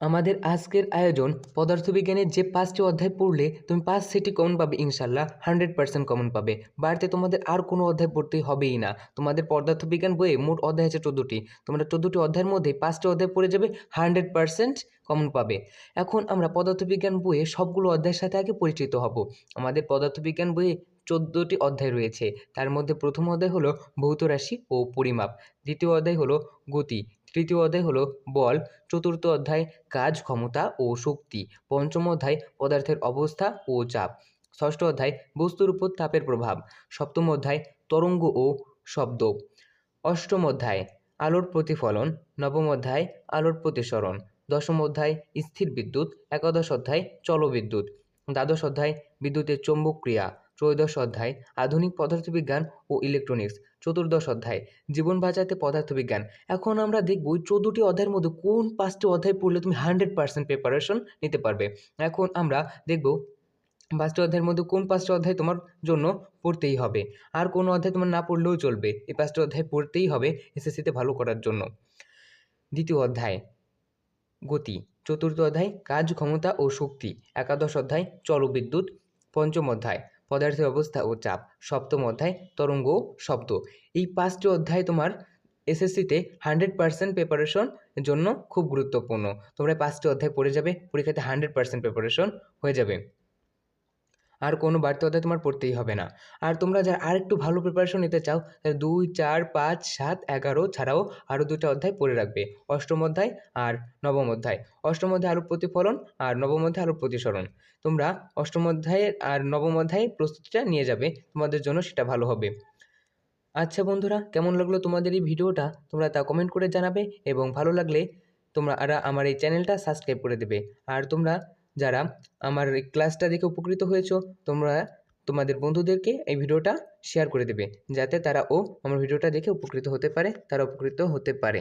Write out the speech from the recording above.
আমাদের আজকের আয়োজন পদার্থবিজ্ঞানের যে ৫টি অধ্যায় পড়লে তুমি ৫ সেটই কমন পাবে ইনশাল্লাহ, 100% কমন পাবে। বাড়িতে তোমাদের আর কোনো অধ্যায় পড়তে হবেই না। তোমাদের পদার্থবিজ্ঞান বইয়ে মোট অধ্যায় আছে ১৪টি। তোমরা ১৪টি অধ্যায়ের মধ্যে ৫টি অধ্যায় পড়ে যাবে, 100% কমন পাবে। এখন আমরা পদার্থবিজ্ঞান বইয়ে সবগুলো অধ্যায়ের সাথে আগে পরিচিত হব। আমাদের পদার্থবিজ্ঞান বইয়ে ১৪টি অধ্যায় রয়েছে। তার মধ্যে প্রথম অধ্যায় হলো ভৌত রাশি ও পরিমাপ, দ্বিতীয় অধ্যায় হলো গতি, তৃতীয় অধ্যায় হলো বল, চতুর্থ অধ্যায় কাজ, ক্ষমতা ও শক্তি, পঞ্চম অধ্যায় পদার্থের অবস্থা ও চাপ, ষষ্ঠ অধ্যায় বস্তুর উপর তাপের প্রভাব, সপ্তম অধ্যায় তরঙ্গ ও শব্দ, অষ্টম অধ্যায় আলোর প্রতিফলন, নবম অধ্যায় আলোর প্রতিসরণ, দশম অধ্যায় স্থির বিদ্যুৎ, একাদশ অধ্যায় চলবিদ্যুৎ, দ্বাদশ অধ্যায় বিদ্যুতের চৌম্বক ক্রিয়া, ত্রয়োদশ অধ্যায় আধুনিক পদার্থবিজ্ঞান ও ইলেকট্রনিক্স, চতুর্দশ অধ্যায় জীবন বাঁচাতে পদার্থবিজ্ঞান। এখন আমরা দেখব ওই ১৪টি অধ্যায়ের মধ্যে কোন ৫টি অধ্যায় পড়লে তুমি 100% প্রিপারেশন নিতে পারবে। এখন আমরা দেখব ৫টি অধ্যায়ের মধ্যে কোন ৫টি অধ্যায় তোমার জন্য পড়তেই হবে। আর কোনো অধ্যায় তোমার না পড়লেও চলবে, এই ৫টি অধ্যায় পড়তেই হবে এসএসসিতে ভালো করার জন্য। দ্বিতীয় অধ্যায় গতি, চতুর্থ অধ্যায় কাজ, ক্ষমতা ও শক্তি, একাদশ অধ্যায় চলবিদ্যুৎ, পঞ্চম অধ্যায় পদার্থের অবস্থা ও চাপ, সপ্তম অধ্যায় তরঙ্গ ও শব্দ। এই ৫টি অধ্যায় তোমার এসএসসিতে 100% প্রিপারেশন জন্য খুব গুরুত্বপূর্ণ। তোমরা ৫টি অধ্যায় পড়ে যাবে, পরীক্ষাতে 100% প্রিপারেশন হয়ে যাবে। আর কোনো বাড়তি অধ্যায় তোমার পড়তেই হবে না। আর তোমরা যারা আরেকটু ভালো প্রিপারেশন নিতে চাও, তাহলে ২, ৪, ৫, ৭, ১১ ছাড়াও আরও ২টা অধ্যায় পড়ে রাখবে, অষ্টম অধ্যায় আর নবম অধ্যায়। অষ্টম অধ্যায় আলোর প্রতিফলন আর নবম অধ্যায় আলোর প্রতিসরণ। তোমরা অষ্টম অধ্যায়ে আর নবম অধ্যায়ে প্রস্তুতিটা নিয়ে যাবে, তোমাদের জন্য সেটা ভালো হবে। আচ্ছা বন্ধুরা, কেমন লাগলো তোমাদের এই ভিডিওটা তোমরা তা কমেন্ট করে জানাবে, এবং ভালো লাগলে তোমরা আমার এই চ্যানেলটা সাবস্ক্রাইব করে দেবে। আর তোমরা যারা আমার এই ক্লাসটা দেখে উপকৃত হয়েছো, তোমরা তোমাদের বন্ধুদেরকে এই ভিডিওটা শেয়ার করে দেবে, যাতে তারাও আমার ভিডিওটা দেখে উপকৃত হতে পারে, তারা উপকৃত হতে পারে।